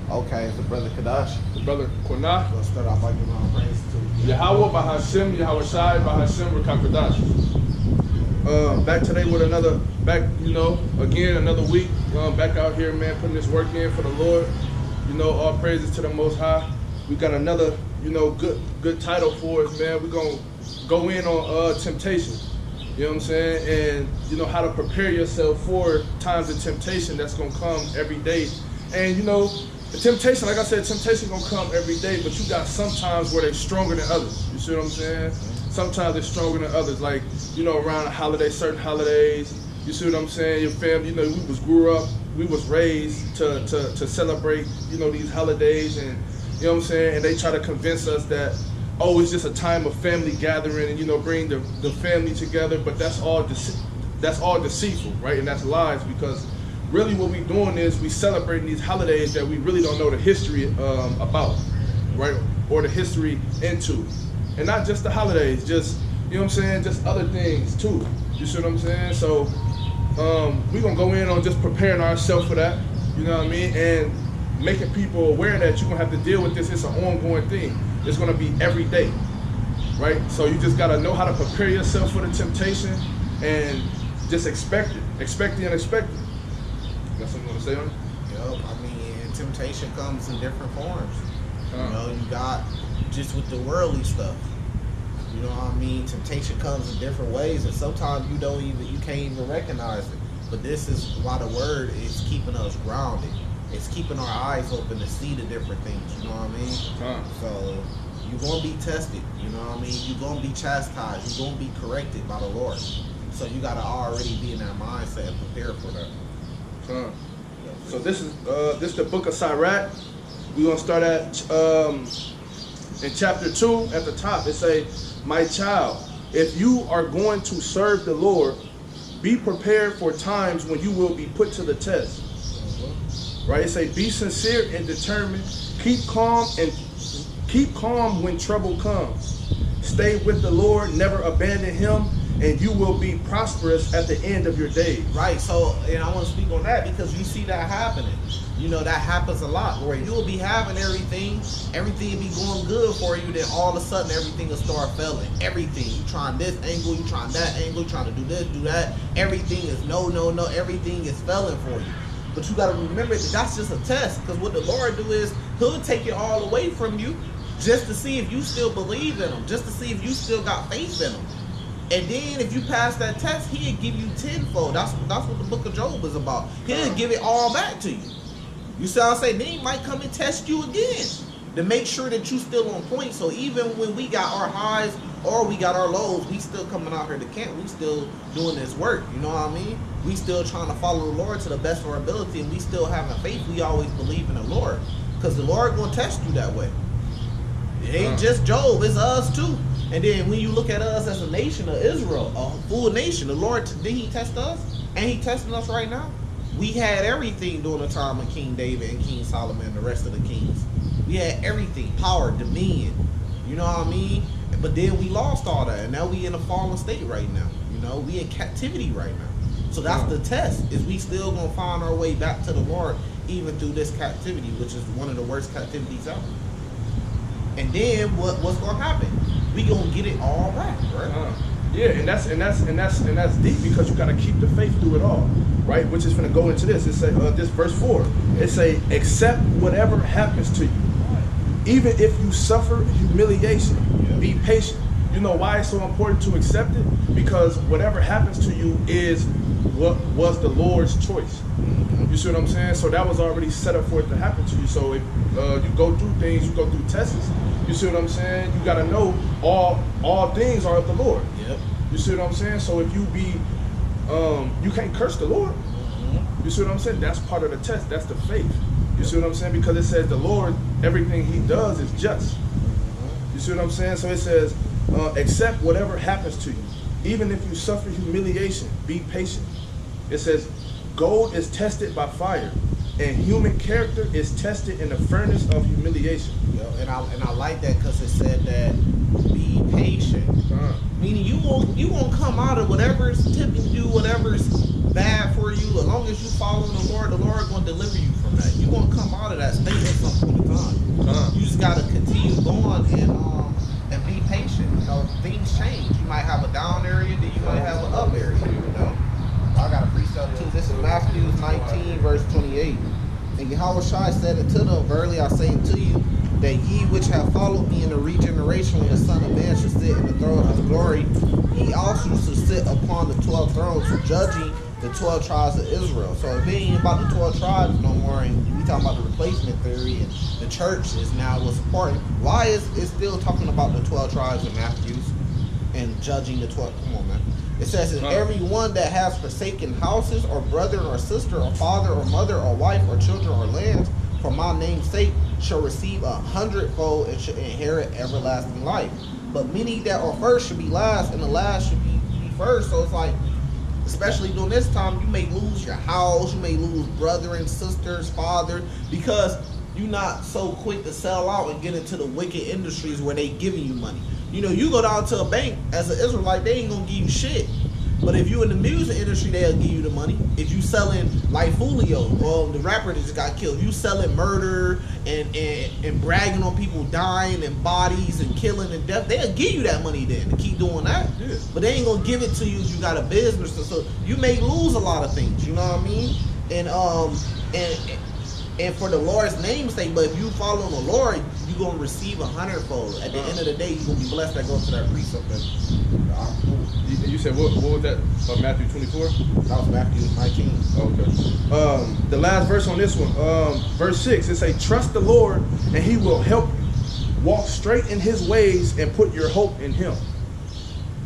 Okay, it's the brother Kadash. The brother Quanah. Let's start off by giving all praise to Yahweh Bahashim, Yahweh Shai Bahashim Rakakadash. Back today with another, again, another week. Back out here, man, putting this work in for the Lord. All praises to the Most High. We got another, good title for us, man. We're going to go in on temptation. You know what I'm saying? And, how to prepare yourself for times of temptation that's going to come every day. And, the temptation, like I said, temptation going to come every day, but you got some times where they're stronger than others. You see what I'm saying? Sometimes they're stronger than others. Like, around a holiday, certain holidays, you see what I'm saying? Your family, we was raised to celebrate, these holidays, and, and they try to convince us that, oh, it's just a time of family gathering and, bring the family together, but that's all deceitful, right? And that's lies, because really what we're doing is we celebrating these holidays that we really don't know the history about, right? Or the history into. And not just the holidays, just, just other things too. You see what I'm saying? So we're going to go in on just preparing ourselves for that, you know what I mean? And making people aware that you're going to have to deal with this. It's an ongoing thing. It's going to be every day, right? So you just got to know how to prepare yourself for the temptation and just expect it. Expect the unexpected. Got something to say on it? Yup, temptation comes in different forms. You got just with the worldly stuff. You know what I mean? Temptation comes in different ways, and sometimes you can't even recognize it. But this is why the word is keeping us grounded. It's keeping our eyes open to see the different things, you know what I mean? So you're going to be tested, you know what I mean? You're going to be chastised. You're going to be corrected by the Lord. So you got to already be in that mindset and prepare for that. So this is the book of Sirach. We're going to start at in chapter 2 at the top. It say, my child, if you are going to serve the Lord, be prepared for times when you will be put to the test. Right? It say, be sincere and determined. Keep calm when trouble comes. Stay with the Lord, never abandon him, and you will be prosperous at the end of your days. Right. So, and I want to speak on that because you see that happening. That happens a lot where you'll be having everything will be going good for you, then all of a sudden everything will start failing. Everything. You trying this angle, you trying that angle, you trying to do this, do that. Everything is no, everything is failing for you. But you got to remember that that's just a test, because what the Lord do is he'll take it all away from you just to see if you still believe in him, just to see if you still got faith in him. And then if you pass that test, he'll give you tenfold. That's what the book of Job is about. He'll give it all back to you. You see what I'm saying? Then he might come and test you again to make sure that you still on point. So even when we got our highs or we got our lows, we still coming out here to camp. We still doing this work. You know what I mean? We still trying to follow the Lord to the best of our ability, and we still having faith. We always believe in the Lord, because the Lord gonna test you that way. It ain't just Job, it's us too. And then when you look at us as a nation of Israel, a full nation, the Lord, did he test us? And he testing us right now. We had everything during the time of King David and King Solomon and the rest of the kings. We had everything, power, dominion, you know what I mean? But then we lost all that, and now we in a fallen state right now. We in captivity right now. So that's the test, is we still gonna find our way back to the Lord even through this captivity, which is one of the worst captivities out. And then what's gonna happen? We gonna get it all back, right? Yeah, and that's deep, because you gotta keep the faith through it all, right? Which is gonna go into this. It say this verse 4. It say, accept whatever happens to you, even if you suffer humiliation. Be patient. You know why it's so important to accept it? Because whatever happens to you is what was the Lord's choice. You see what I'm saying? So that was already set up for it to happen to you. So if you go through things, you go through tests. You see what I'm saying? You gotta know all things are of the Lord. Yep. You see what I'm saying? So if you you can't curse the Lord. You see what I'm saying? That's part of the test. That's the faith. You see what I'm saying? Because it says the Lord, everything he does is just. You see what I'm saying? So it says, accept whatever happens to you. Even if you suffer humiliation, be patient. It says, gold is tested by fire, and human character is tested in the furnace of humiliation. And I like that, because it said that be patient. Meaning you won't come out of whatever's tempting you, whatever's bad for you. As long as you follow the Lord going to deliver you from that. You're going to come out of that state of just gotta continue going and be patient. You know, things change. You might have a down area, then you might have an up area. You know, I got a precept too. This is Matthew 19, verse 28. And Yahushua said unto them, verily I say unto you, that ye which have followed me in the regeneration when the Son of Man shall sit in the throne of his glory, ye also shall sit upon the 12 thrones, judging the 12 tribes of Israel. So if it ain't about the 12 tribes no more, and we talking about the replacement theory, and the church is now what's important, why is it still talking about the 12 tribes in Matthews and judging the 12? Come on, man. It says, and everyone that has forsaken houses, or brother, or sister, or father, or mother, or wife, or children, or lands, for my name's sake, shall receive 100-fold and shall inherit everlasting life. But many that are first should be last, and the last should be first. So it's like, especially during this time, you may lose your house, you may lose brethren, sisters, father, because you're not so quick to sell out and get into the wicked industries where they giving you money. You know, you go down to a bank as an Israelite, they ain't gonna give you shit. But if you in the music industry, they'll give you the money. If you selling like Fulio, or the rapper that just got killed, you selling murder and bragging on people dying and bodies and killing and death, they'll give you that money then to keep doing that. Yeah. But they ain't gonna give it to you if you got a business. So you may lose a lot of things, you know what I mean? And for the Lord's name's sake, but if you follow the Lord, you're gonna receive 100-fold. At the end of the day, you're gonna be blessed. That goes to that precept. You said what was that? Matthew 24? That was Matthew 19. Okay. The last verse on this one, verse 6, it say, trust the Lord and he will help you. Walk straight in his ways and put your hope in him.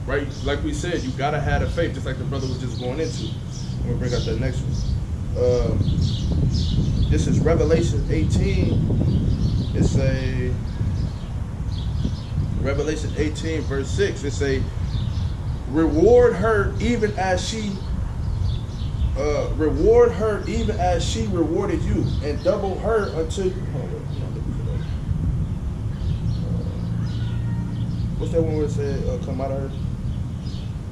Right? Like we said, you gotta have the faith, just like the brother was just going into. I'm gonna bring out that next one. This is Revelation 18. It's a Revelation 18, verse 6. It's a reward her even as she rewarded you, and double her unto what's that one where it said come out of her?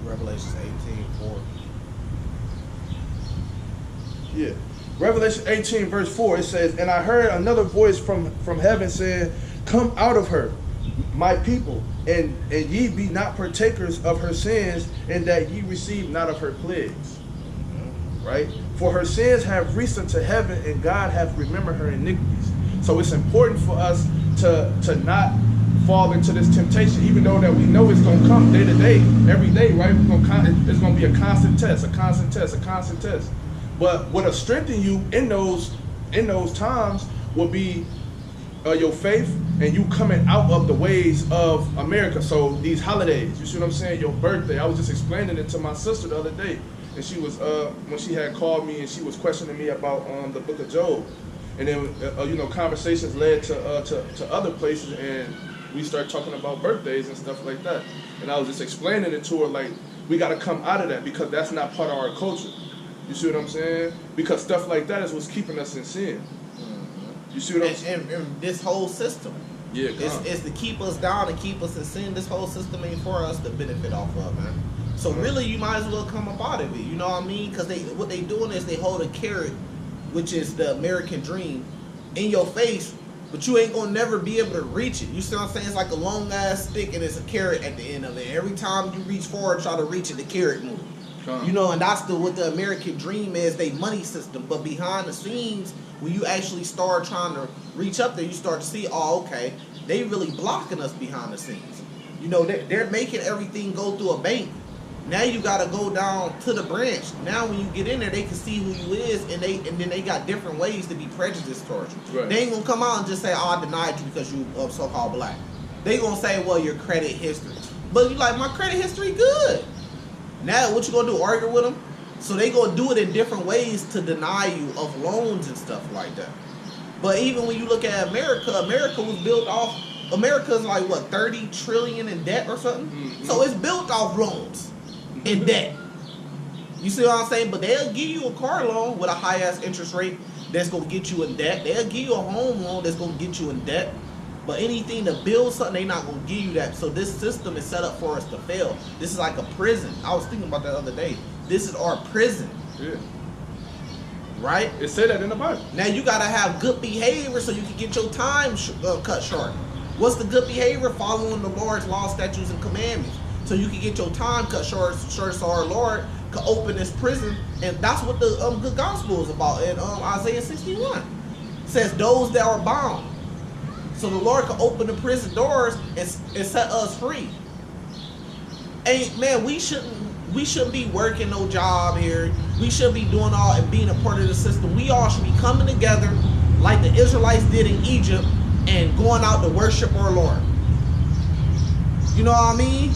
Revelation 18:4. Yeah. Revelation 18, verse 4, it says, and I heard another voice from heaven saying, come out of her, my people, and ye be not partakers of her sins, and that ye receive not of her plagues. Right? For her sins have reached unto heaven, and God hath remembered her iniquities. So it's important for us to not fall into this temptation, even though that we know it's going to come day to day, every day, right? It's going to be a constant test, a constant test, a constant test. But what'll strengthen you in those times will be your faith and you coming out of the ways of America. So these holidays, you see what I'm saying? Your birthday. I was just explaining it to my sister the other day, and she was when she had called me and she was questioning me about the Book of Job, and then conversations led to other places, and we started talking about birthdays and stuff like that. And I was just explaining it to her, like, we got to come out of that because that's not part of our culture. You see what I'm saying? Because stuff like that is what's keeping us in sin. You see what I'm saying? And this whole system, it's to keep us down and keep us in sin. This whole system ain't for us to benefit off of, man. So really, you might as well come up out of it. You know what I mean? Because what they doing is they hold a carrot, which is the American dream, in your face, but you ain't gonna never be able to reach it. You see what I'm saying? It's like a long ass stick and it's a carrot at the end of it. Every time you reach forward, try to reach it, the carrot moves. You know, and that's what the American dream is, they money system. But behind the scenes, when you actually start trying to reach up there, you start to see, oh, okay, they really blocking us behind the scenes. You know, they're making everything go through a bank. Now you got to go down to the branch. Now when you get in there, they can see who you is, and then they got different ways to be prejudiced towards you. Right. They ain't going to come out and just say, oh, I denied you because you so-called black. They going to say, well, your credit history. But you like, my credit history good. Now, what you gonna do? Argue with them? So they gonna do it in different ways to deny you of loans and stuff like that. But even when you look at America, America was built off. America's like what, 30 trillion in debt or something. Mm-hmm. So it's built off loans and debt. You see what I'm saying? But they'll give you a car loan with a high ass interest rate that's gonna get you in debt. They'll give you a home loan that's gonna get you in debt. But anything to build something, they're not going to give you that. So this system is set up for us to fail. This is like a prison. I was thinking about that the other day. This is our prison. Yeah. Right? It said that in the Bible. Now you gotta have good behavior so you can get your time cut short. What's the good behavior? Following the Lord's law, statutes, and commandments, so you can get your time cut short. So our Lord can open this prison, and that's what the good gospel is about. In Isaiah 61, it says those that are bound, so the Lord can open the prison doors and set us free. And man, we shouldn't be working no job here. We shouldn't be doing all and being a part of the system. We all should be coming together like the Israelites did in Egypt and going out to worship our Lord. You know what I mean?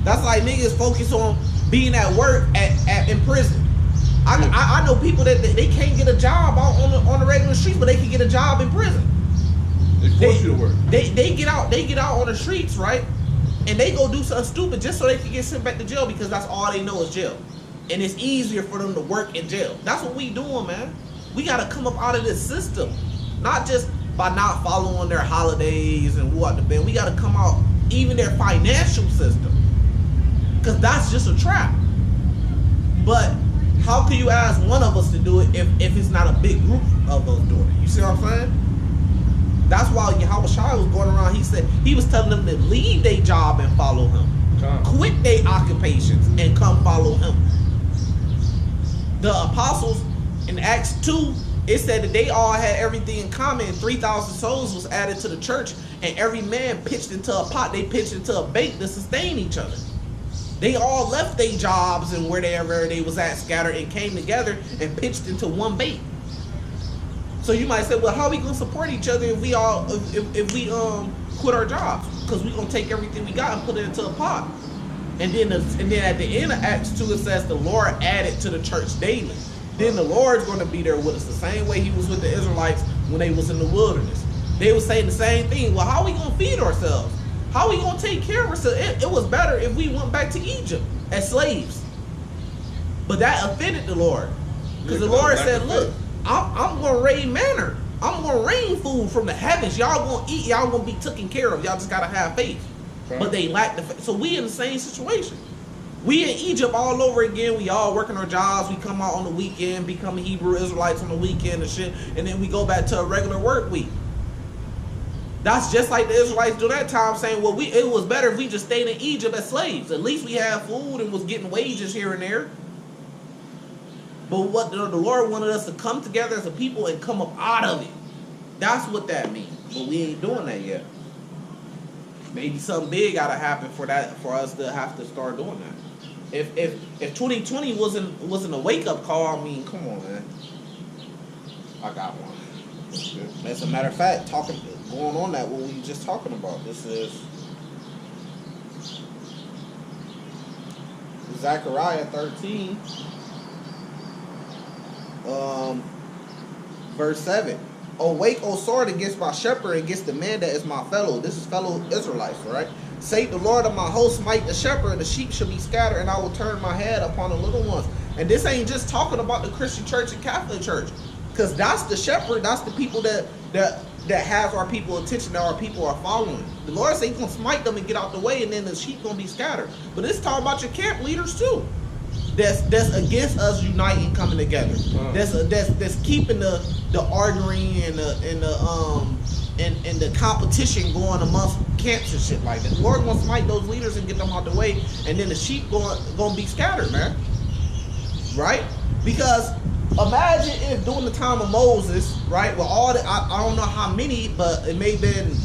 That's like niggas focus on being at work in prison. I know people that they can't get a job on the regular streets, but they can get a job in prison. They force you to work. They get out on the streets, right? And they go do something stupid just so they can get sent back to jail because that's all they know is jail. And it's easier for them to work in jail. That's what we doing, man. We got to come up out of this system. Not just by not following their holidays and what the bed. We got to come out even their financial system. Because that's just a trap. But how can you ask one of us to do it if it's not a big group of us doing it? You see what I'm saying? That's why Yahweh Shai was going around. He said he was telling them to leave their job and follow him. Quit their occupations and come follow him. The apostles in Acts 2, it said that they all had everything in common. 3,000 souls was added to the church, and every man pitched into a pot. They pitched into a bank to sustain each other. They all left their jobs and wherever they was at scattered and came together and pitched into one bank. So you might say, well, how are we gonna support each other if we all if we quit our jobs? Because we're gonna take everything we got and put it into a pot. And then at the end of Acts 2 it says the Lord added to the church daily. Then the Lord's gonna be there with us the same way he was with the Israelites when they was in the wilderness. They were saying the same thing. Well, how are we gonna feed ourselves? How are we gonna take care of ourselves? It was better if we went back to Egypt as slaves. But that offended the Lord. Because the Lord said, look, I'm going to rain manna. I'm going to rain food from the heavens. Y'all going to eat. Y'all going to be taken care of. Y'all just got to have faith. Okay. But they lack the faith. So we in the same situation. We in Egypt all over again. We all working our jobs. We come out on the weekend, become Hebrew Israelites on the weekend and shit. And then we go back to a regular work week. That's just like the Israelites during that time saying, well, it was better if we just stayed in Egypt as slaves. At least we had food and was getting wages here and there. But what the Lord wanted us to come together as a people and come up out of it. That's what that means. But we ain't doing that yet. Maybe something big gotta happen for us to have to start doing that. If 2020 wasn't a wake up call, I mean, come on, man. I got one. As a matter of fact, going on that what we were just talking about. This is Zechariah 13. Verse 7. Awake, O sword, against my shepherd, against the man that is my fellow. This is fellow Israelites, right? Say the Lord of my host, smite the shepherd, and the sheep shall be scattered, and I will turn my head upon the little ones. And this ain't just talking about the Christian church and Catholic church, because that's the shepherd. That's the people that has our people attention, that our people are following. The Lord says he's gonna smite them and get out the way, and then the sheep gonna be scattered. But it's talking about your camp leaders too. That's against us uniting, coming together. That's keeping the arguing and the competition going amongst camps and shit like that. The Lord gonna smite those leaders and get them out the way, and then the sheep gonna be scattered, man. Right? Because imagine if during the time of Moses, right, with all the I don't know how many, but it may have been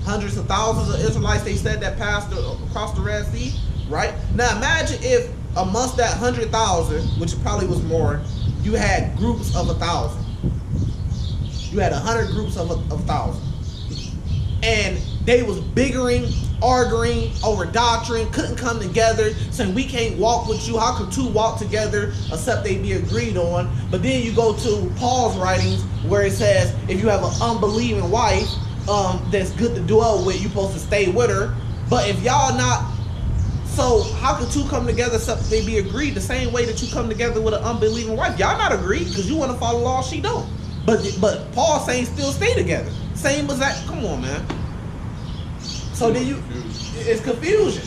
hundreds of thousands of Israelites they said that passed across the Red Sea, right? Now imagine if amongst that 100,000, which probably was more, you had groups of 1,000. You had 100 groups of 1,000. And they was bickering, arguing over doctrine, couldn't come together, saying we can't walk with you. How could two walk together except they be agreed on? But then you go to Paul's writings where it says if you have an unbelieving wife that's good to dwell with, you're supposed to stay with her. But if y'all not, so how can two come together except they be agreed? The same way that you come together with an unbelieving wife. Y'all not agreed because you want to follow law, she don't. But Paul saying still stay together. Same as that. Come on, man. So then it's confusion.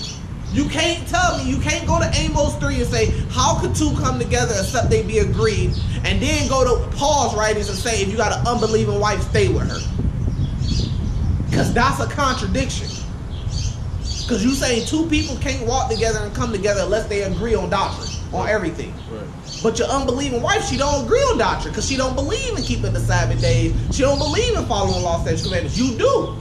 You can't tell me, you can't go to Amos 3 and say, how could two come together except they be agreed? And then go to Paul's writings and say, if you got an unbelieving wife, stay with her. Because that's a contradiction. Because you saying two people can't walk together and come together unless they agree on doctrine, on everything. Right. But your unbelieving wife, she don't agree on doctrine because she don't believe in keeping the Sabbath days. She don't believe in following law, statutes, commandments. You do.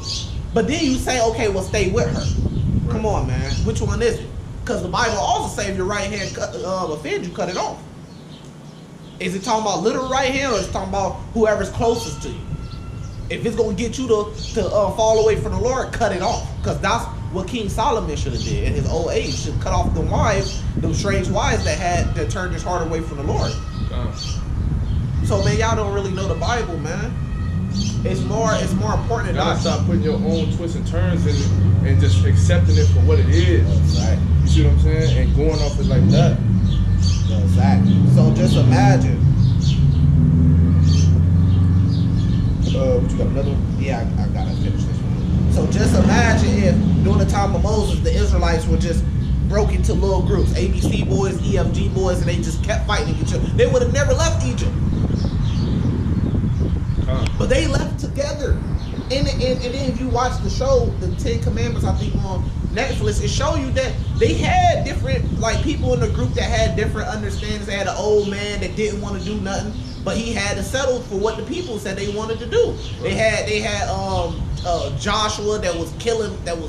But then you say, okay, well, stay with her. Right. Come on, man. Which one is it? Because the Bible also says if your right hand offends you, cut it off. Is it talking about literal right hand or is it talking about whoever's closest to you? If it's going to get you to fall away from the Lord, cut it off. Because that's what King Solomon should have did in his old age. Should cut off the wives, them strange wives that turned his heart away from the Lord. So man, y'all don't really know the Bible, man. It's more important than that. Stop putting your own twists and turns in it and just accepting it for what it is. Exactly. You see what I'm saying? And going off it like that. Exactly. So just imagine. What you got, another one? Yeah, I gotta finish this one. So just imagine if during the time of Moses, the Israelites were just broke into little groups, ABC boys, EFG boys, and they just kept fighting each other. They would have never left Egypt. But they left together. And then if you watch the show, the 10 Commandments, I think on Netflix, it show you that they had different, like, people in the group that had different understandings. They had an old man that didn't want to do nothing, but he had to settle for what the people said they wanted to do. They had Joshua that was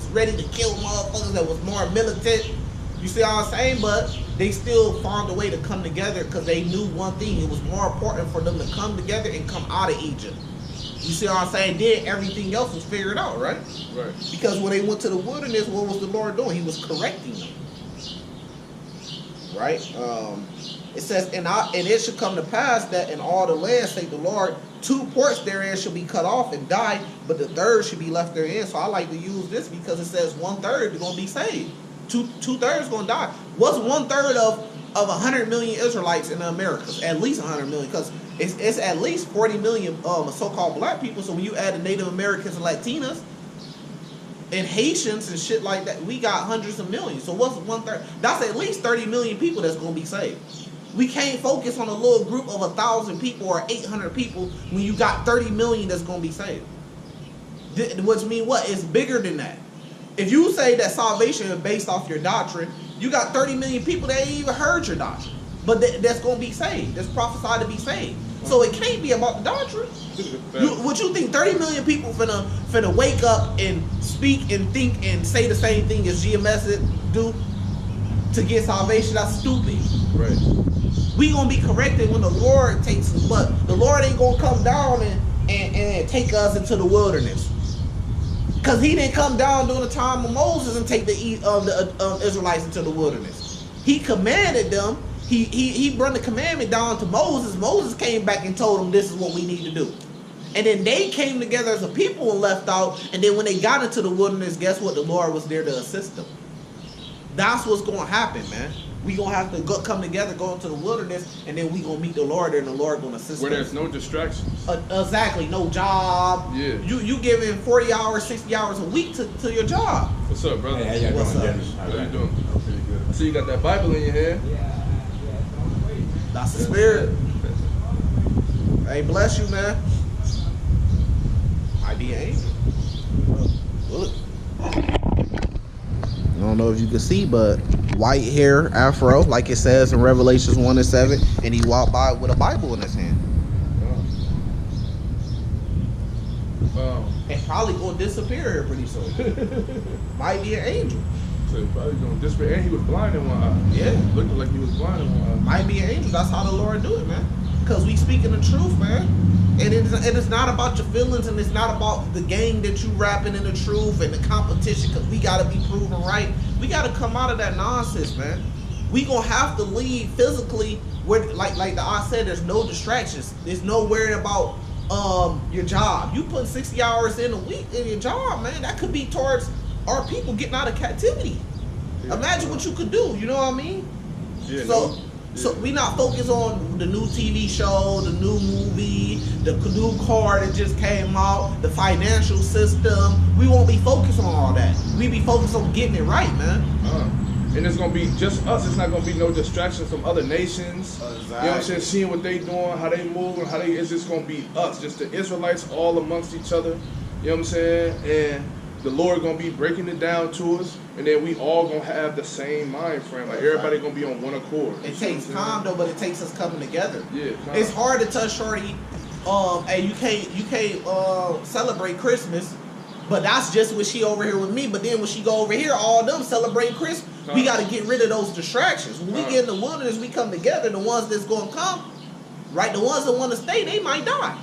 ready to kill motherfuckers, that was more militant. You see what I'm saying? But they still found a way to come together because they knew one thing. It was more important for them to come together and come out of Egypt. You see what I'm saying? Then everything else was figured out, right? Right. Because when they went to the wilderness, what was the Lord doing? He was correcting them. Right? It says, and it should come to pass that in all the land, say the Lord, 2 ports therein shall be cut off and die, but the third should be left therein. So I like to use this because it says 1/3 is going to be saved. Two-thirds going to die. What's 1/3 of 100 million Israelites in the Americas? At least 100 million, because it's at least 40 million so-called black people. So when you add the Native Americans and Latinas and Haitians and shit like that, we got hundreds of millions. So what's 1/3? That's at least 30 million people that's going to be saved. We can't focus on a little group of 1,000 people or 800 people when you got 30 million that's going to be saved. Which mean what? It's bigger than that. If you say that salvation is based off your doctrine, you got 30 million people that ain't even heard your doctrine. But that's going to be saved. That's prophesied to be saved. So it can't be about the doctrine. What you think 30 million people finna wake up and speak and think and say the same thing as GMS do to get salvation? That's stupid. Right. We going to be corrected when the Lord takes us. But the Lord ain't going to come down and take us into the wilderness. Because he didn't come down during the time of Moses and take the Israelites into the wilderness. He commanded them. He brought the commandment down to Moses. Moses came back and told them this is what we need to do. And then they came together as a people and left out. And then when they got into the wilderness, guess what? The Lord was there to assist them. That's what's going to happen, man. We going to have to come together, go into the wilderness, and then we going to meet the Lord there, and the Lord going to assist us. Where there's no distractions. Exactly. No job. Yeah. You giving 40 hours, 60 hours a week to your job. What's up, brother? Hey, how y'all What's doing, up? Dennis? How you doing? I'm pretty good. I see you got that Bible in your hand. That's the spirit. Hey, bless you, man. Might be an angel. Look. I don't know if you can see, but white hair, afro, like it says in Revelations 1:7, and he walked by with a Bible in his hand. And probably gonna disappear here pretty soon. Might be an angel. So probably gonna disappear. And he was blind in one eye. Yeah. Looked like he was blind in one eye. Might be an angel. That's how the Lord do it, man. Because we speaking the truth, man. And it's not about your feelings, and it's not about the gang that you rapping in the truth and the competition, because we got to be proven right. We got to come out of that nonsense, man. We going to have to leave physically where, like the I said, there's no distractions. There's no worrying about your job. You put 60 hours in a week in your job, man. That could be towards our people getting out of captivity. Yeah. Imagine what you could do. You know what I mean? Yeah, so So we not focused on the new TV show, the new movie, the new car that just came out, the financial system. We won't be focused on all that. We be focused on getting it right, man. And it's gonna be just us. It's not gonna be no distraction from other nations. Exactly. You know what I'm saying? Seeing what they doing, how they move, and it's just gonna be us, just the Israelites all amongst each other. You know what I'm saying? And the Lord gonna be breaking it down to us, and then we all gonna have the same mind frame. Like everybody gonna be on one accord. It takes time though, but it takes us coming together. Yeah, it's hard to touch shorty. And you can't celebrate Christmas, but that's just when she over here with me. But then when she go over here, all them celebrate Christmas. We got to get rid of those distractions. When we get in the wilderness, we come together. The ones that's gonna come, right? The ones that want to stay, they might die.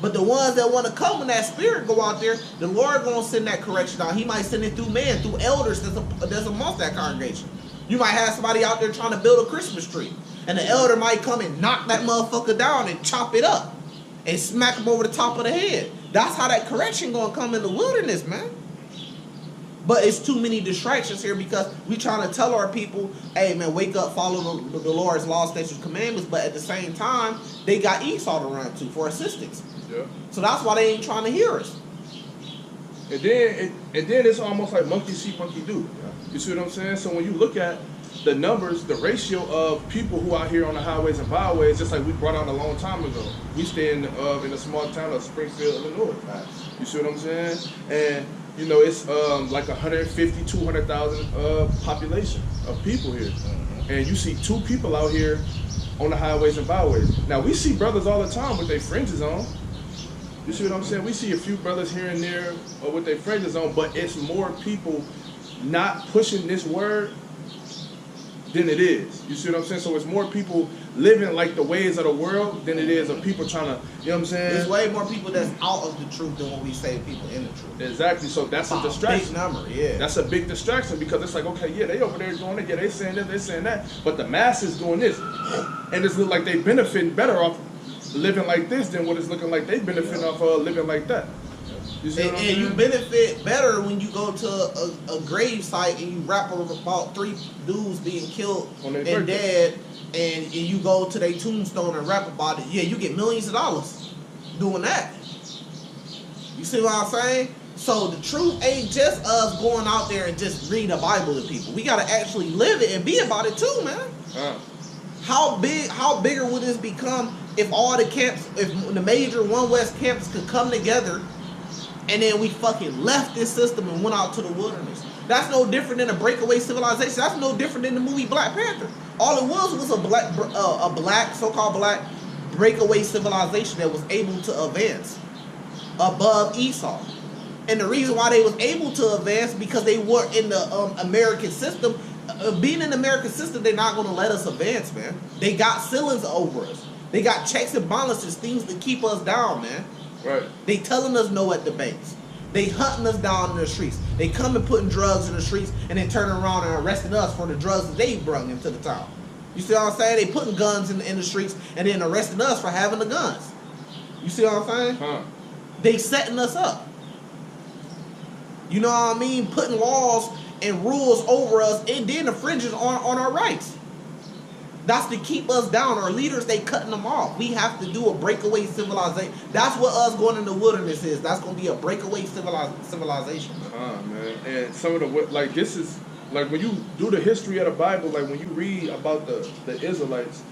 But the ones that want to come, when that spirit go out there, the Lord gonna send that correction out. He might send it through man, through elders that's amongst that congregation. You might have somebody out there trying to build a Christmas tree, and the elder might come and knock that motherfucker down and chop it up and smack him over the top of the head. That's how that correction gonna come in the wilderness, man. But it's too many distractions here because we trying to tell our people, hey man, wake up, follow the Lord's laws, statutes, commandments. But at the same time, they got Esau to run to for assistance. Yeah. So that's why they ain't trying to hear us. And then it's almost like monkey see, monkey do. Yeah. You see what I'm saying? So when you look at the numbers, the ratio of people who out here on the highways and byways, just like we brought out a long time ago. We stay in a small town of Springfield, Illinois. You see what I'm saying? And you know, it's like 150, 200,000 population of people here. And you see 2 people out here on the highways and byways. Now, we see brothers all the time with their fringes on. You see what I'm saying? We see a few brothers here and there with their fringes on, but it's more people not pushing this word than it is. You see what I'm saying? So it's more people living like the ways of the world than it is of people trying to, you know what I'm saying? There's way more people that's out of the truth than when we say people in the truth. Exactly. So that's a distraction. Big number, yeah. That's a big distraction because it's like, okay, yeah, they over there doing it, yeah, they saying this, they saying that, but the masses doing this, and it's look like they benefiting better off living like this than what it's looking like they benefiting off living like that. You see what I'm saying? You benefit better when you go to a grave site and you rap about 3 dudes being killed and dead, and you go to their tombstone and rap about it. Yeah, you get millions of dollars doing that. You see what I'm saying? So the truth ain't just us going out there and just reading the Bible to people. We gotta actually live it and be about it too, man. How bigger would this become if all the camps, if the major One West camps could come together, and then we fucking left this system and went out to the wilderness? That's no different than a breakaway civilization. That's no different than the movie Black Panther. All it was a black, so-called black breakaway civilization that was able to advance above Esau. And the reason why they was able to advance because they were in the American system. Being in the American system, they're not going to let us advance, man. They got ceilings over us. They got checks and balances, things to keep us down, man. Right. They telling us no at the banks. They hunting us down in the streets. They come and putting drugs in the streets and then turning around and arresting us for the drugs that they brought into the town. You see what I'm saying? They putting guns in the streets and then arresting us for having the guns. You see what I'm saying? They setting us up. You know what I mean? Putting laws and rules over us and then infringes on our rights. That's to keep us down. Our leaders, they cutting them off. We have to do a breakaway civilization. That's what us going in the wilderness is. That's going to be a breakaway civilization. Man. And some of the, like, this is, like, when you do the history of the Bible, like, when you read about the Israelites,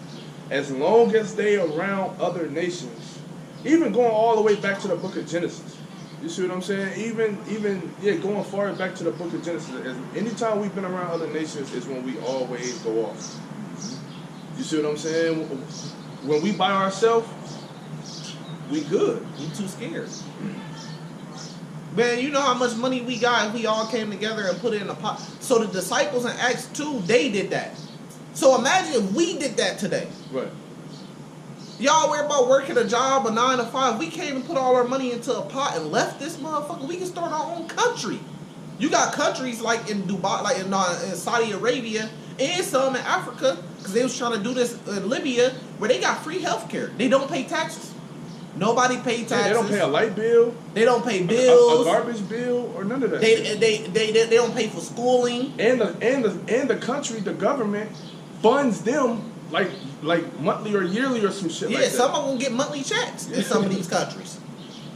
as long as they around other nations, even going all the way back to the book of Genesis, you see what I'm saying? Even going far back to the book of Genesis, anytime we've been around other nations is when we always go off. You see what I'm saying? When we by ourselves, we good. We too scared. Man, you know how much money we got if we all came together and put it in a pot. So the disciples in Acts 2, they did that. So imagine if we did that today. Right. Y'all worry about working a job, a 9 to 5. We came and put all our money into a pot and left this motherfucker. We can start our own country. You got countries like in Dubai, like in Saudi Arabia, and some in Africa, because they was trying to do this in Libya, where they got free health care. They don't pay taxes. Nobody pay taxes. They don't pay a light bill. They don't pay bills. A garbage bill or none of that. They don't pay for schooling. And the country, the government funds them like monthly or yearly or some shit like that. Yeah, some of them get monthly checks in some of these countries.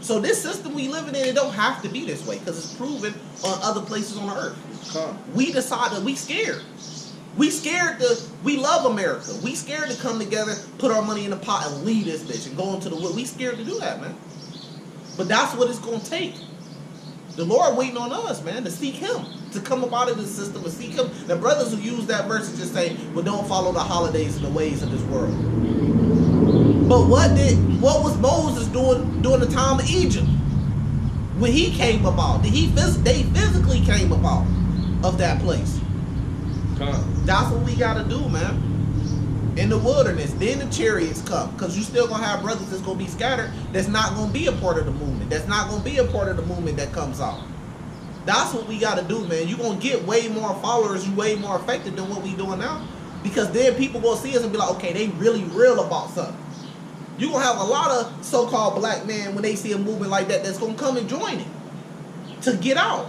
So this system we living in, it don't have to be this way because it's proven on other places on the earth. We decided we scared. We love America. We scared to come together, put our money in the pot and lead this bitch and go into the wood. We scared to do that, man. But that's what it's going to take. The Lord waiting on us, man, to seek Him, to come up out of this system and seek Him. The brothers who use that verse and just say, well, don't follow the holidays and the ways of this world. But what was Moses doing during the time of Egypt? When he came about, they physically came about of that place. That's what we got to do, man. In the wilderness, then the chariots come, because you still gonna have brothers that's gonna be scattered. That's not gonna be a part of the movement. That's not gonna be a part of the movement that comes out. That's what we got to do, man. You gonna get way more followers, you way more effective than what we doing now, because then people gonna see us and be like, okay, they really real about something. You gonna have a lot of so-called black men when they see a movement like that that's gonna come and join it to get out.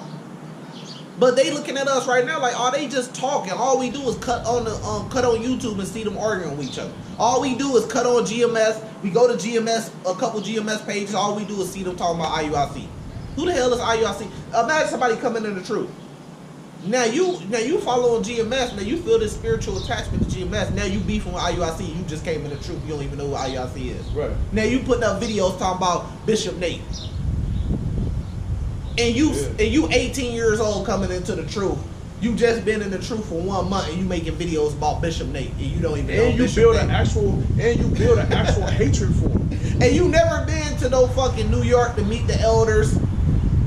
But they looking at us right now like, oh, they just talking. All we do is cut on YouTube and see them arguing with each other. All we do is cut on GMS. We go to GMS, a couple GMS pages. All we do is see them talking about IUIC. Who the hell is IUIC? Imagine somebody coming in the truth. Now you follow on GMS. Now you feel this spiritual attachment to GMS. Now you beefing with IUIC. You just came in the truth. You don't even know who IUIC is. Right. Now you putting up videos talking about Bishop Nate. And you 18 years old coming into the truth. You just been in the truth for 1 month and you making videos about Bishop Nate and you don't even know you Bishop build Nate. an actual hatred for him. And you never been to no fucking New York to meet the elders.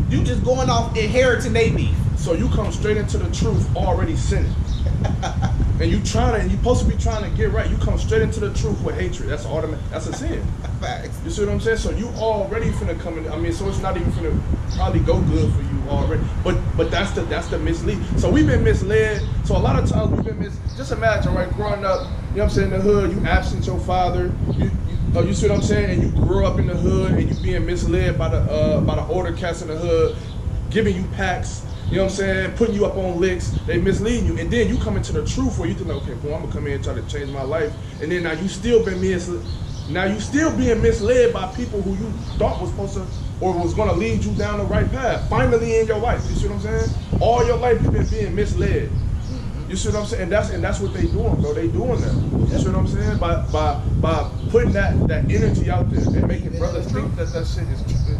You just going off inheriting they beef. So you come straight into the truth already sinning. And you supposed to be trying to get right. You come straight into the truth with hatred. That's automatic. That's a sin. Facts. You see what I'm saying? So you already finna come in. I mean, so it's not even finna probably go good for you already. But that's the mislead. So we've been misled. So a lot of times we've been just imagine, right, growing up, you know what I'm saying, in the hood, you absent your father. You see what I'm saying? And you grew up in the hood and you being misled by the older cats in the hood, giving you packs. You know what I'm saying? Putting you up on licks, they misleading you, and then you come into the truth where you think, okay, boy, I'm gonna come in and try to change my life, and then now you still being misled by people who you thought was supposed to or was gonna lead you down the right path. Finally in your life, you see what I'm saying? All your life you've been being misled. You see what I'm saying? And that's what they doing, bro. They doing that. You see what I'm saying? By putting that energy out there and making brothers think that shit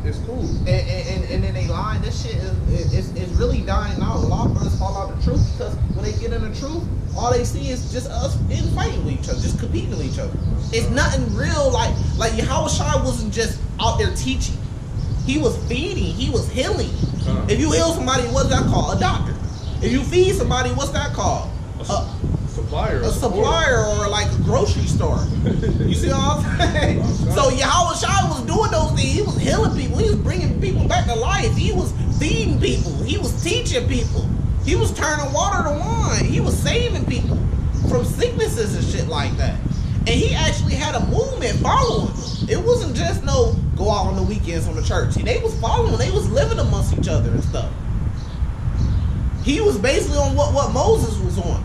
is cool. And then they lying. This shit is really dying out. A lot of brothers fall out the truth because when they get in the truth, all they see is just us fighting with each other, just competing with each other. It's nothing real. Like Yahushua wasn't just out there teaching. He was feeding. He was healing. If you heal somebody, what's that called? A doctor. If you feed somebody, what's that called? A supplier. A supplier or like a grocery store. You see what I'm saying? So Yahushua was doing those things. He was healing people. He was bringing people back to life. He was feeding people. He was teaching people. He was turning water to wine. He was saving people from sicknesses and shit like that. And he actually had a movement following him. It wasn't just no go out on the weekends from the church. They was following. They was living amongst each other and stuff. He was basically on what Moses was on.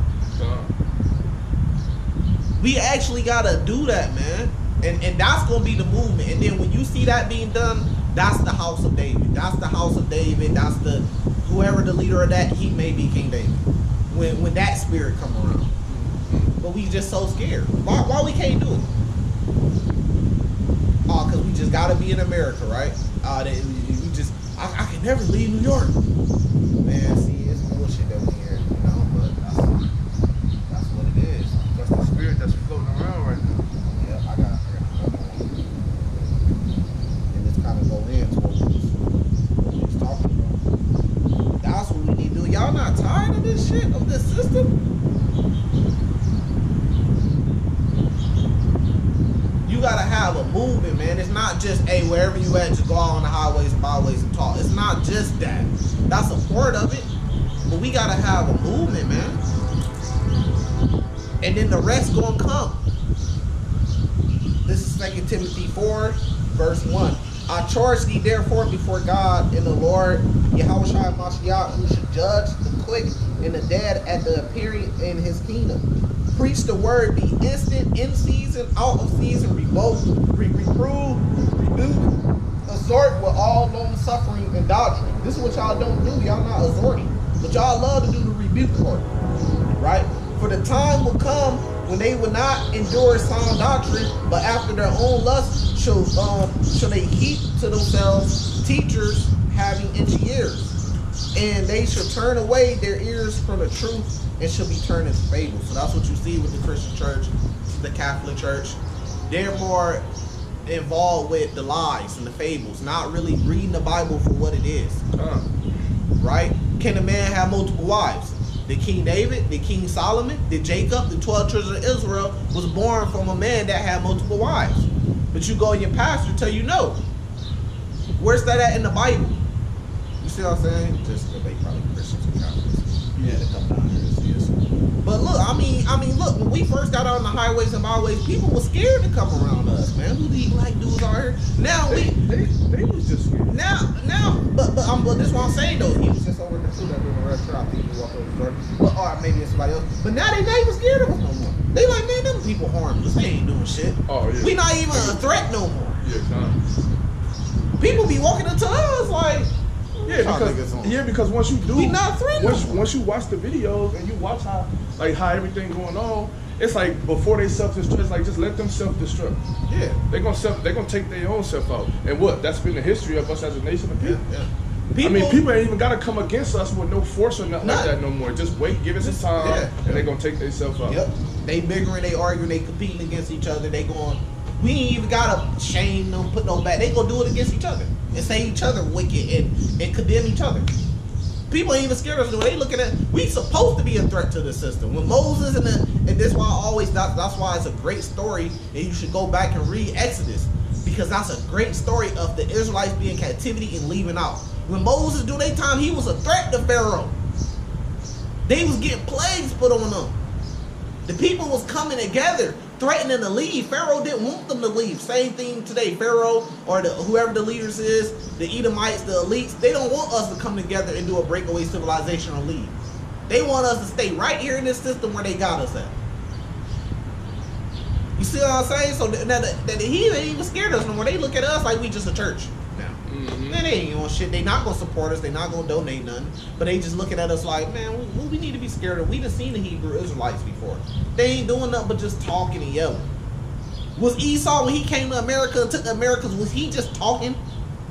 We actually gotta do that, man. And that's gonna be the movement. And then when you see that being done, that's the house of David. That's the house of David. That's the whoever the leader of that, he may be King David. When that spirit come around. But we just so scared. Why we can't do it? Oh, cause we just gotta be in America, right? I can never leave New York. Man, see, it's bullshit that we hear, you know, but that's what it is. That's the spirit that's floating around right now. Yeah, I got and it's kind of go into what we was talking about. That's what we need to do. Y'all not tired of this shit, of this system? You gotta have a movement, man. It's not just, hey, wherever you at, just go out on the highways and byways and talk. It's not just that. That's a part of it. But we gotta have a movement, man. And then the rest gonna come. This is 2 Timothy 4, verse 1. I charge thee therefore before God and the Lord, Yahushua Mashiach, who should judge the quick and the dead at the appearing in his kingdom. Preach the word, be instant, in season, out of season, reprove, rebuke, exhort with all long suffering and doctrine. This is what y'all don't do. Y'all not exhorting. But y'all love to do the rebuke part. Right? For the time will come when they will not endure sound doctrine, but after their own lust shall they heap to themselves teachers having itchy ears. And they shall turn away their ears from the truth and shall be turned into fables. So that's what you see with the Christian church, the Catholic church. They're more involved with the lies and the fables, not really reading the Bible for what it is. Right? Can a man have multiple wives? Did King David, did King Solomon, did Jacob, the 12 children of Israel was born from a man that had multiple wives. But you go and your pastor tell you no. Where's that at in the Bible? You see what I'm saying? Just because they probably Christians and Catholics. You had to come down here and see us. But look, I mean, look, when we first got out on the highways and byways, people were scared to come around us, man. Who these black dudes are here? Now they was just scared. Now, but this is what I'm saying though. He was just over the two that doing the restaurant. I think he walked over the store. Or maybe it's somebody else. But now they not even scared of us no more. They like, man, them people harmless. They ain't doing shit. Oh yeah. We not even a threat no more. Yeah, people be walking up to us like. Because once you do, we not once you watch the videos and you watch how everything going on, it's like before they self-destruct, it's like just let them self-destruct. Yeah, they're gonna take their own self out. And what? That's been the history of us as a nation of people. Yeah. People ain't even gotta come against us with no force or nothing like that no more. Just wait, give it some time, and they're gonna take themselves out. Yep. They bickering, they arguing, they competing against each other. They going. We ain't even gotta shame them, put no back. They gonna do it against each other and say each other wicked and condemn each other. People ain't even scared of us. They looking at we supposed to be a threat to the system. When Moses and this why I always that's why it's a great story and you should go back and read Exodus because that's a great story of the Israelites being in captivity and leaving out. When Moses do their time, he was a threat to Pharaoh. They was getting plagues put on them. The people was coming together, threatening to leave. Pharaoh didn't want them to leave. Same thing today. Pharaoh or whoever the leaders is, the Edomites, the elites, they don't want us to come together and do a breakaway civilization or leave. They want us to stay right here in this system where they got us at. You see what I'm saying? So now the heathen ain't even scared of us no more. They look at us like we just a church now. Man, they ain't on shit. They not gonna support us. They not gonna donate nothing. But they just looking at us like, man, what we need to be scared of? We done seen the Hebrew Israelites before. They ain't doing nothing but just talking and yelling. Was Esau, when he came to America and took the Americas, was he just talking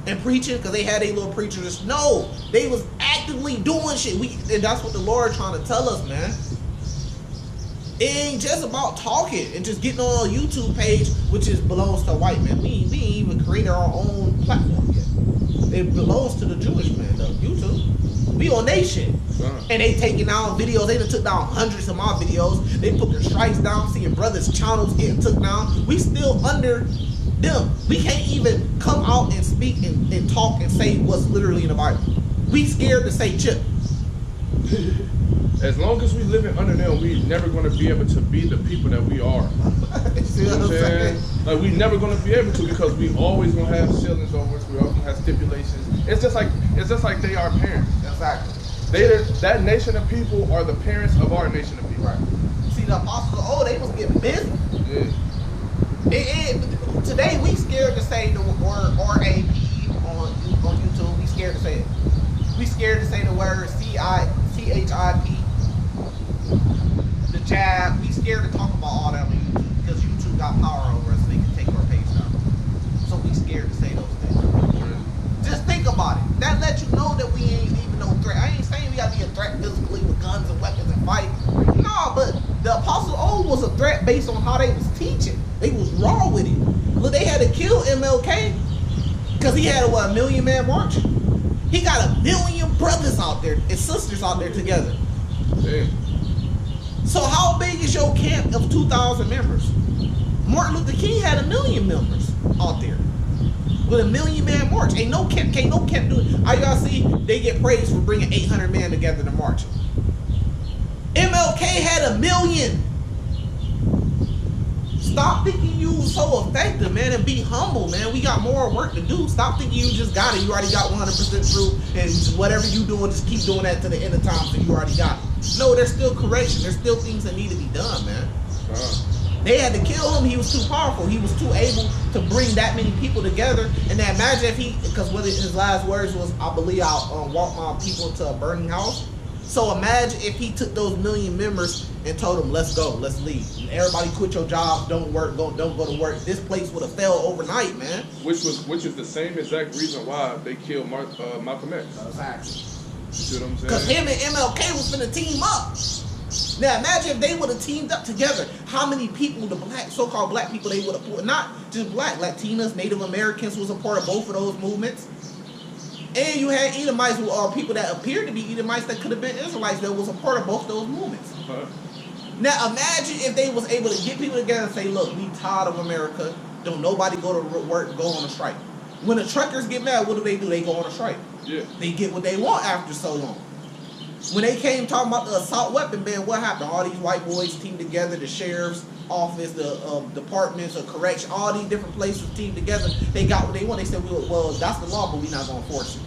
and preaching because they had a little preachers? No, they was actively doing shit. And that's what the Lord trying to tell us, man. It ain't just about talking and just getting on a YouTube page, which belongs to white man. We ain't even created our own platform yet. It belongs to the Jewish man, though. YouTube. We on they shit. And they taking down videos. They done took down hundreds of my videos. They put their strikes down, seeing brothers' channels getting took down. We still under them. We can't even come out and speak and talk and say what's literally in the Bible. We scared to say chip. As long as we living under them, we never going to be able to be the people that we are. See what I'm saying? Like we never going to be able to because we always going to have ceilings over us. We always going to have stipulations. It's just like they are parents. Exactly. That nation of people are the parents of our nation of people. Right. See the apostles, they was getting busy. Yeah. Today we scared to say the word RAP on YouTube. We scared to say it. We scared to say the word CHIP. The jab. We scared to talk about all that on YouTube because YouTube got power over us and they can take our page down. So we scared to say those things. Just think about it. That lets you know that we ain't even no threat. I ain't saying we gotta be a threat physically with guns and weapons and fight. No, but the Apostle O was a threat based on how they was teaching. They was raw with it. Look, they had to kill MLK because he had a million man march. He got 1 million brothers out there and sisters out there together. Damn. So how big is your camp of 2,000 members? Martin Luther King had 1 million members out there with 1 million man march. Ain't no camp do it. All y'all see, they get praised for bringing 800 men together to march. MLK had 1 million. Stop thinking you so effective, man, and be humble, man. We got more work to do. Stop thinking you just got it. You already got 100% true, and whatever you doing, just keep doing that to the end of time so you already got it. No, there's still correction. There's still things that need to be done, man. They had to kill him. He was too powerful. He was too able to bring that many people together. And then imagine if he, because what his last words was, I believe I'll walk my people to a burning house. So imagine if he took those million members and told them, let's go, let's leave. And everybody quit your job, don't work, don't go to work. This place would have fell overnight, man. Which is the same exact reason why they killed Malcolm X. Exactly. You see what I'm saying? Because him and MLK was finna team up. Now imagine if they would have teamed up together, how many people, the black, so-called black people, they would have put, not just black, Latinas, Native Americans was a part of both of those movements. And you had Edomites, who are people that appeared to be Edomites that could have been Israelites that was a part of both of those movements. Now imagine if they was able to get people together and say, look, we tired of America, don't nobody go to work, go on a strike. When the truckers get mad, what do? They go on a strike. Yeah. They get what they want after so long. When they came talking about the assault weapon ban, what happened? All these white boys teamed together, the sheriff's office, the departments of correction, all these different places teamed together. They got what they want. They said, well, that's the law, but we're not going to enforce it.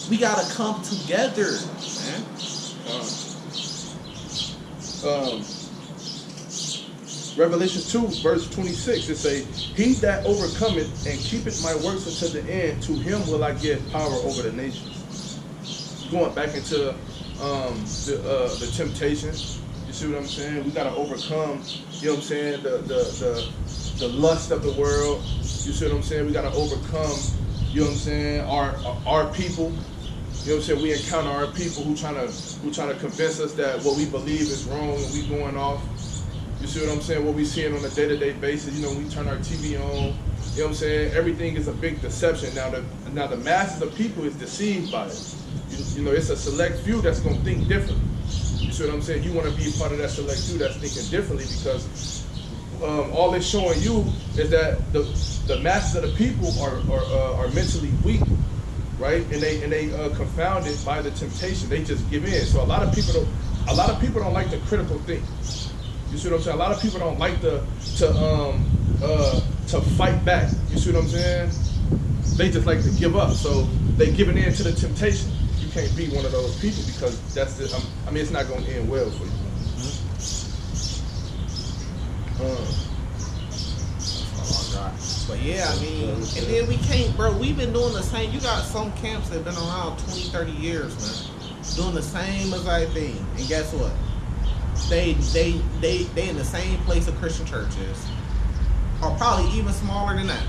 We got to come together, man. Revelation 2, verse 26, it say, he that overcometh and keepeth my works unto the end, to him will I give power over the nations. Going back into the temptation, you see what I'm saying? We gotta overcome, you know what I'm saying, the lust of the world. You see what I'm saying? We gotta overcome, you know what I'm saying, our people. You know what I'm saying? We encounter our people who trying to convince us that what we believe is wrong and we going off. You see what I'm saying? What we seeing on a day-to-day basis. You know, we turn our TV on. You know what I'm saying? Everything is a big deception. Now the masses of people is deceived by it. You know, it's a select few that's gonna think differently. You see what I'm saying? You want to be a part of that select few that's thinking differently, because all it's showing you is that the masses of the people are mentally weak, right? And they confounded by the temptation. They just give in. So a lot of people don't like to critical think. You see what I'm saying? A lot of people don't like to fight back. You see what I'm saying? They just like to give up. So they giving in to the temptation. You can't be one of those people, because it's not going to end well for you. But yeah, I mean, and then we can't, bro, we've been doing the same. You got some camps that have been around 20, 30 years, man, doing the same exact thing. And guess what? They in the same place a Christian church is, or probably even smaller than that.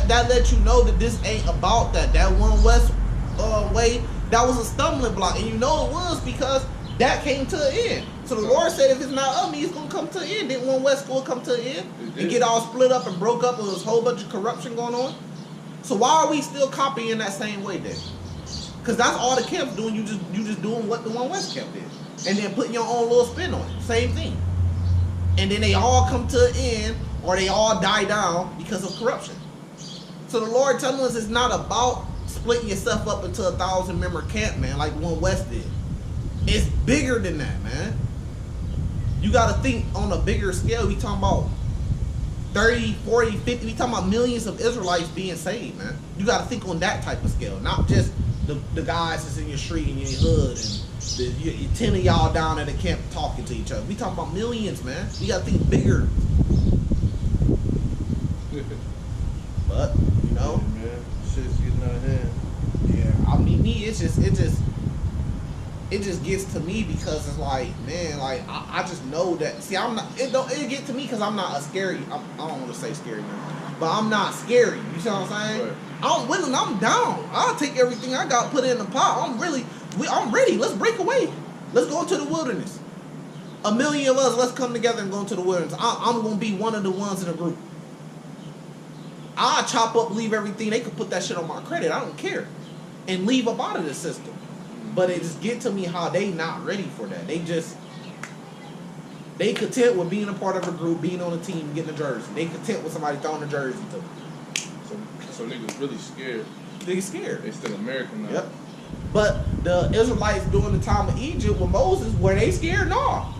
That lets you know that this ain't about that. That One West way, that was a stumbling block, and you know it was, because that came to an end. So the Lord said, if it's not of me, it's gonna come to an end. Didn't One West school come to an end and get all split up and broke up, and there's a whole bunch of corruption going on? So why are we still copying that same way then? Because that's all the camps doing. You just doing what the One West camp did, and then putting your own little spin on it. Same thing. And then they all come to an end, or they all die down because of corruption. So the Lord telling us it's not about splitting yourself up into a 1,000-member camp, man, like One West did. It's bigger than that, man. You got to think on a bigger scale. We talking about 30, 40, 50. We talking about millions of Israelites being saved, man. You got to think on that type of scale, not just the guys that's in your street and your hood and 10 of y'all down at the camp talking to each other. We talking about millions, man. We got to think bigger. But you know, yeah, man, shit's getting out of hand. Yeah, I mean, me, it just gets to me, because it's like, man, like I just know that. See, it get to me because I'm not a scary. I don't want to say scary, man, but I'm not scary. You see what I'm saying? Right. I'm willing. I'm down. I'll take everything I got, put it in the pot. I'm ready. Let's break away. Let's go into the wilderness. 1 million of us, let's come together and go into the wilderness. I'm gonna be one of the ones in the group. I'll chop up, leave everything. They could put that shit on my credit. I don't care. And leave up out of the system. But it just get to me how they not ready for that. They content with being a part of a group, being on a team, getting a jersey. They content with somebody throwing a jersey to them. So niggas really scared. They scared. They still American now. Yep. But the Israelites during the time of Egypt with Moses, were they scared? No.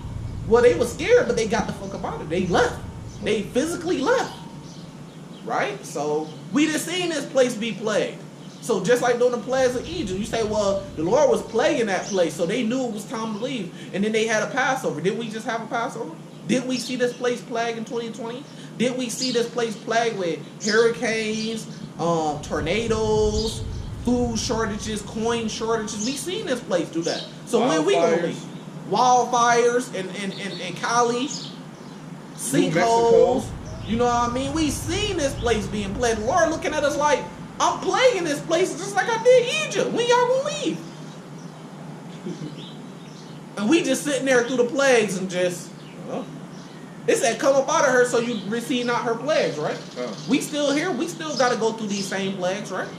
Well, they were scared, but they got the fuck up out of it. They left. They physically left. Right? So we just seen this place be plagued. So just like during the plagues of Egypt, you say, well, the Lord was plaguing that place, so they knew it was time to leave. And then they had a Passover. Did we just have a Passover? Did we see this place plagued in 2020? Did we see this place plagued with hurricanes, tornadoes, food shortages, coin shortages? We seen this place do that. So when we gonna leave? Wildfires in Cali, sinkholes. You know what I mean? We seen this place being plagued. The Lord looking at us like, I'm plaguing this place just like I did Egypt. When y'all gonna leave? And we just sitting there through the plagues and just, it said come up out of her so you receive not her plagues, right? We still here. We still got to go through these same plagues, right?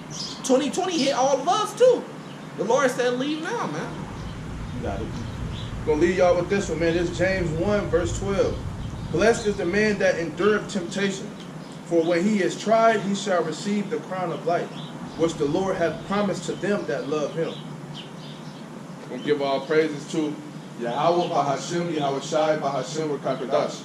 2020 hit all of us too. The Lord said leave now, man. You got it. Gonna leave y'all with this one, man. This is James 1, verse 12. Blessed is the man that endureth temptation, for when he is tried, he shall receive the crown of life, which the Lord hath promised to them that love him. We'll give all praises to Yahweh Bahashim, Yahweh Shai Bahashim Rakakadash.